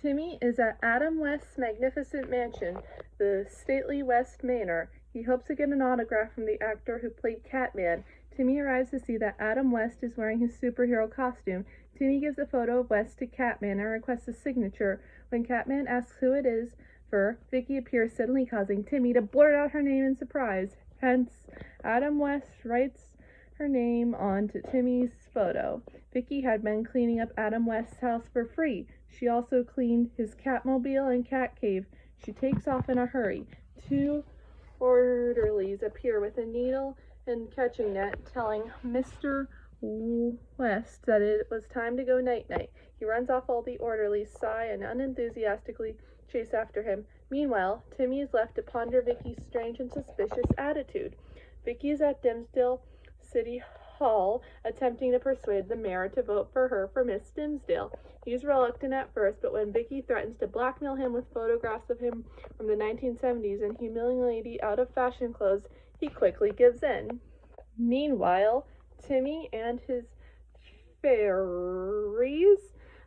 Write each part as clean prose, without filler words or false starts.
Timmy is at Adam West's magnificent mansion, the stately West Manor. He hopes to get an autograph from the actor who played Catman. Timmy arrives to see that Adam West is wearing his superhero costume. Timmy gives a photo of West to Catman and requests a signature. When Catman asks who it is for, Vicky appears, suddenly causing Timmy to blurt out her name in surprise. Hence, Adam West writes her name onto Timmy's photo. Vicky had been cleaning up Adam West's house for free. She also cleaned his Catmobile and cat cave. She takes off in a hurry. Two orderlies appear with a needle and catching net, telling Mr. West that it was time to go night-night. He runs off. All the orderlies sigh and unenthusiastically chase after him. Meanwhile, Timmy is left to ponder Vicky's strange and suspicious attitude. Vicky is at Dimmsdale City Hall, attempting to persuade the mayor to vote for her for Miss Dimmsdale. He's reluctant at first, but when Vicky threatens to blackmail him with photographs of him from the 1970s and humiliating out-of-fashion clothes, he quickly gives in. Meanwhile, Timmy and his fairies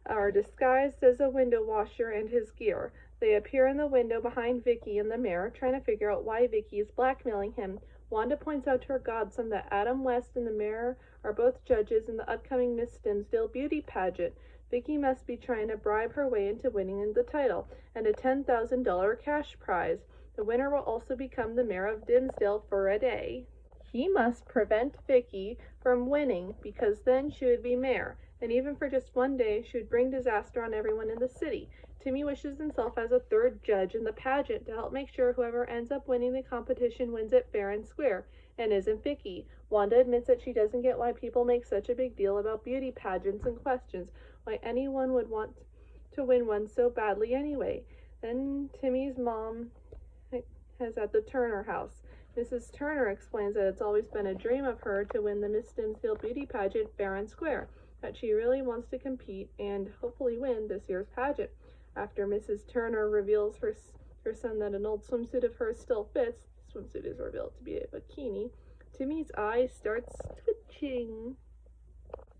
are disguised as a window washer and his gear. They appear in the window behind Vicky and the mayor, trying to figure out why Vicky is blackmailing him. Wanda points out to her godson that Adam West and the mayor are both judges in the upcoming Miss Dimmsdale beauty pageant. Vicky must be trying to bribe her way into winning the title and a $10,000 cash prize. The winner will also become the mayor of Dimmsdale for a day. He must prevent Vicky from winning, because then she would be mayor, and even for just one day she would bring disaster on everyone in the city. Timmy wishes himself as a third judge in the pageant to help make sure whoever ends up winning the competition wins it fair and square, and isn't Vicky. Wanda admits that she doesn't get why people make such a big deal about beauty pageants and questions why anyone would want to win one so badly anyway. Then Timmy's mom is at the Turner house. Mrs. Turner explains that it's always been a dream of her to win the Miss Dimmsdale beauty pageant fair and square, that she really wants to compete and hopefully win this year's pageant. After Mrs. Turner reveals her son that an old swimsuit of hers still fits, the swimsuit is revealed to be a bikini, Timmy's eye starts twitching.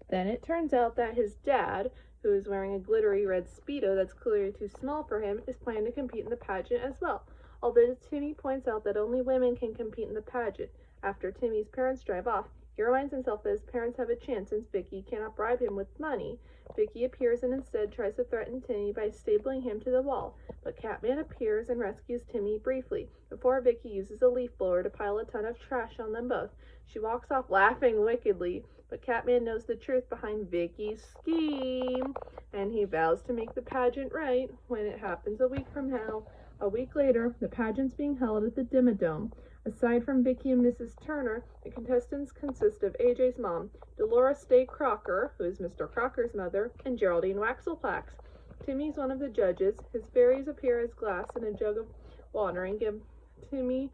Then it turns out that his dad, who is wearing a glittery red Speedo that's clearly too small for him, is planning to compete in the pageant as well. Although Timmy points out that only women can compete in the pageant. After Timmy's parents drive off, he reminds himself that his parents have a chance since Vicky cannot bribe him with money. Vicky appears and instead tries to threaten Timmy by stapling him to the wall, but Catman appears and rescues Timmy briefly, before Vicky uses a leaf blower to pile a ton of trash on them both. She walks off laughing wickedly, but Catman knows the truth behind Vicky's scheme, and he vows to make the pageant right when it happens a week from now. A week later, the pageant's being held at the Dimmsdale. Aside from Vicky and Mrs. Turner, the contestants consist of AJ's mom, Dolores Day Crocker, who is Mr. Crocker's mother, and Geraldine Waxelplax. Timmy's one of the judges. His fairies appear as glass in a jug of water and give Timmy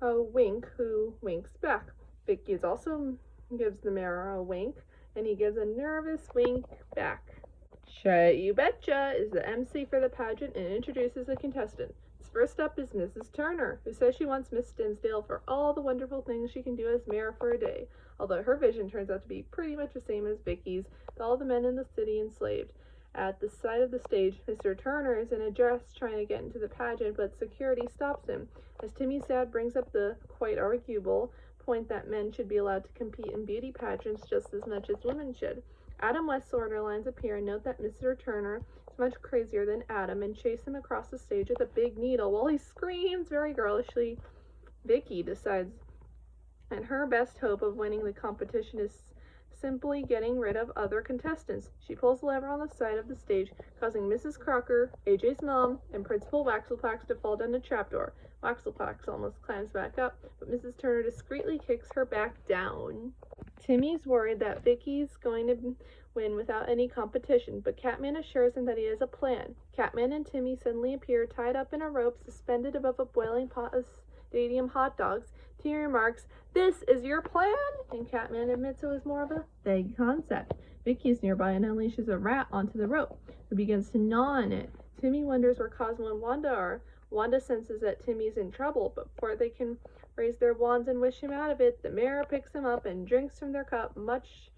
a wink, who winks back. Vicky also gives the mayor a wink, and he gives a nervous wink back. Shut You Betcha is the MC for the pageant and introduces the contestant. First up is Mrs. Turner, who says she wants Miss Dimmsdale for all the wonderful things she can do as mayor for a day, although her vision turns out to be pretty much the same as Vicky's, with all the men in the city enslaved. At the side of the stage, Mr. Turner is in a dress trying to get into the pageant, but security stops him, as Timmy's dad brings up the quite arguable point that men should be allowed to compete in beauty pageants just as much as women should. Adam West's order lines appear and note that Mr. Turner is much crazier than Adam and chase him across the stage with a big needle while he screams very girlishly. Vicky decides that her best hope of winning the competition is simply getting rid of other contestants. She pulls the lever on the side of the stage, causing Mrs. Crocker, AJ's mom, and Principal Waxelplax to fall down a trapdoor. Waxelplax almost climbs back up, but Mrs. Turner discreetly kicks her back down. Timmy's worried that Vicky's going to win without any competition, but Catman assures him that he has a plan. Catman and Timmy suddenly appear tied up in a rope suspended above a boiling pot of stadium hot dogs. Timmy remarks, "This is your plan?" And Catman admits it was more of a vague concept. Vicky is nearby and unleashes a rat onto the rope, who begins to gnaw on it. Timmy wonders where Cosmo and Wanda are. Wanda senses that Timmy's in trouble, but before they can raise their wands and wish him out of it, the mayor picks him up and drinks from their cup, much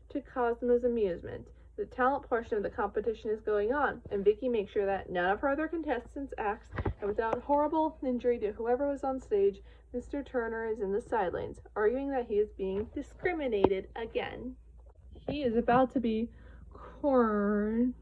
to Cosmo's amusement. The talent portion of the competition is going on, and Vicky makes sure that none of her other contestants acts, and without horrible injury to whoever was on stage, Mr. Turner is in the sidelines, arguing that he is being discriminated again. He is about to be cornered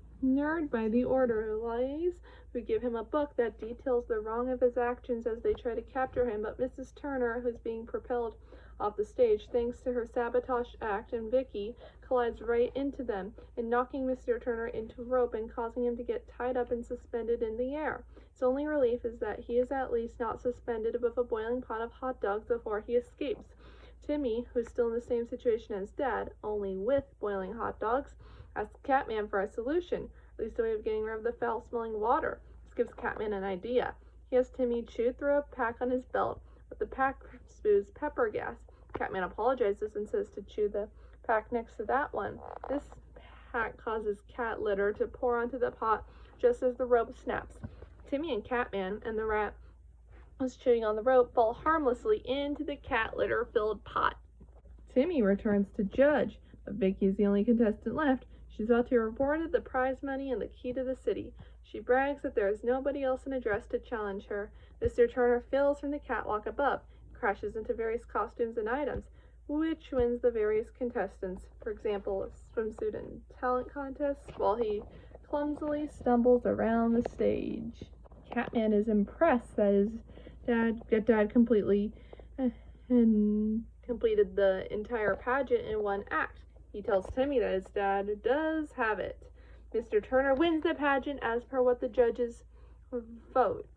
by the orderlies, who give him a book that details the wrong of his actions as they try to capture him, but Mrs. Turner, who's being propelled off the stage thanks to her sabotage act, and Vicky collides right into them, and knocking Mr. Turner into rope and causing him to get tied up and suspended in the air. His only relief is that he is at least not suspended above a boiling pot of hot dogs before he escapes. Timmy, who's still in the same situation as Dad, only with boiling hot dogs, asks Catman for a solution, at least a way of getting rid of the foul-smelling water. This gives Catman an idea. He has Timmy chew through a pack on his belt, but the pack spews pepper gas. Catman apologizes and says to chew the pack next to that one. This pack causes cat litter to pour onto the pot just as the rope snaps. Timmy and Catman and the rat was chewing on the rope fall harmlessly into the cat litter-filled pot. Timmy returns to judge, but Vicky is the only contestant left. She's about to be rewarded the prize money and the key to the city. She brags that there is nobody else in a dress to challenge her. Mr. Turner falls from the catwalk above, crashes into various costumes and items, which wins the various contestants, for example, a swimsuit and talent contests, while he clumsily stumbles around the stage. Catman is impressed that his dad completed the entire pageant in one act. He tells Timmy that his dad does have it. Mr. Turner wins the pageant as per what the judges vote,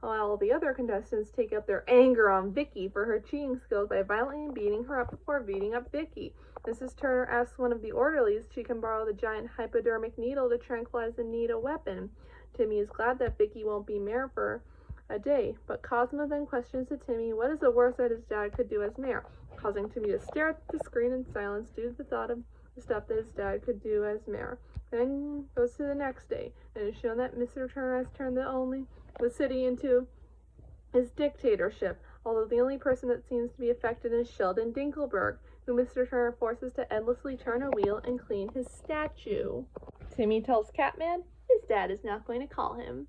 while the other contestants take out their anger on Vicky for her cheating skills by violently beating her up before beating up Vicky. Mrs. Turner asks one of the orderlies if she can borrow the giant hypodermic needle to tranquilize and need a weapon. Timmy is glad that Vicky won't be mayor for a day, but Cosmo then questions to Timmy what is the worst that his dad could do as mayor, causing Timmy to stare at the screen in silence due to the thought of the stuff that his dad could do as mayor. Then goes to the next day, and it's shown that Mr. Turner has turned the city into his dictatorship, although the only person that seems to be affected is Sheldon Dinkelberg, who Mr. Turner forces to endlessly turn a wheel and clean his statue. Timmy tells Catman his dad is not going to call him.